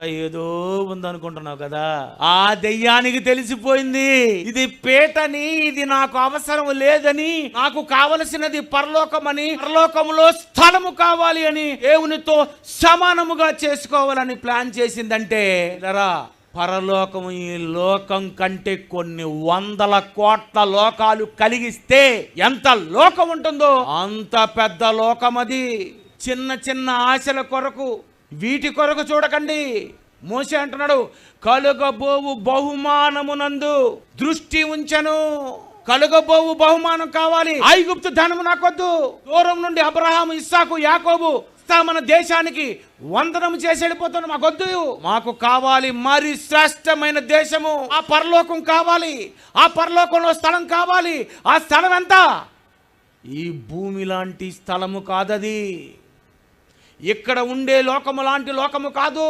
ఏదో ఉందనుకుంటున్నావు కదా, ఆ దెయ్యానికి తెలిసిపోయింది ఇది పేటని, ఇది నాకు అవసరం లేదని, నాకు కావలసినది పరలోకమని, పరలోకములో స్థలము కావాలి అని, దేవునితో సమానముగా చేసుకోవాలని ప్లాన్ చేసిందంటే లరా పరలోకము ఈ లోకం కంటే కొన్ని వందల కోట్ల లోకాలు కలిగిస్తే ఎంత లోకం ఉంటుందో అంత పెద్ద లోకం అది. చిన్న చిన్న ఆశల కొరకు, వీటి కొరకు చూడకండి. మోషే అంటున్నాడు, కలుగబోవు బహుమానమునందు దృష్టి ఉంచను. కలుగబోవు బహుమానం కావాలి. ఐగుప్తు ధనము నాకొద్దు. దూరం నుండి అబ్రహాము, ఇస్సాకు, యాకోబు మన దేశానికి వందనం చేసి వెళ్ళిపోతున్నాం. మాకొద్దు, మాకు కావాలి మరి శ్రేష్టమైన దేశము. ఆ పరలోకం కావాలి. ఆ పరలోకంలో స్థలం కావాలి. ఆ స్థలం ఎంత? ఈ భూమి లాంటి స్థలము కాదది. ఇక్కడ ఉండే లోకము లాంటి లోకము కాదు.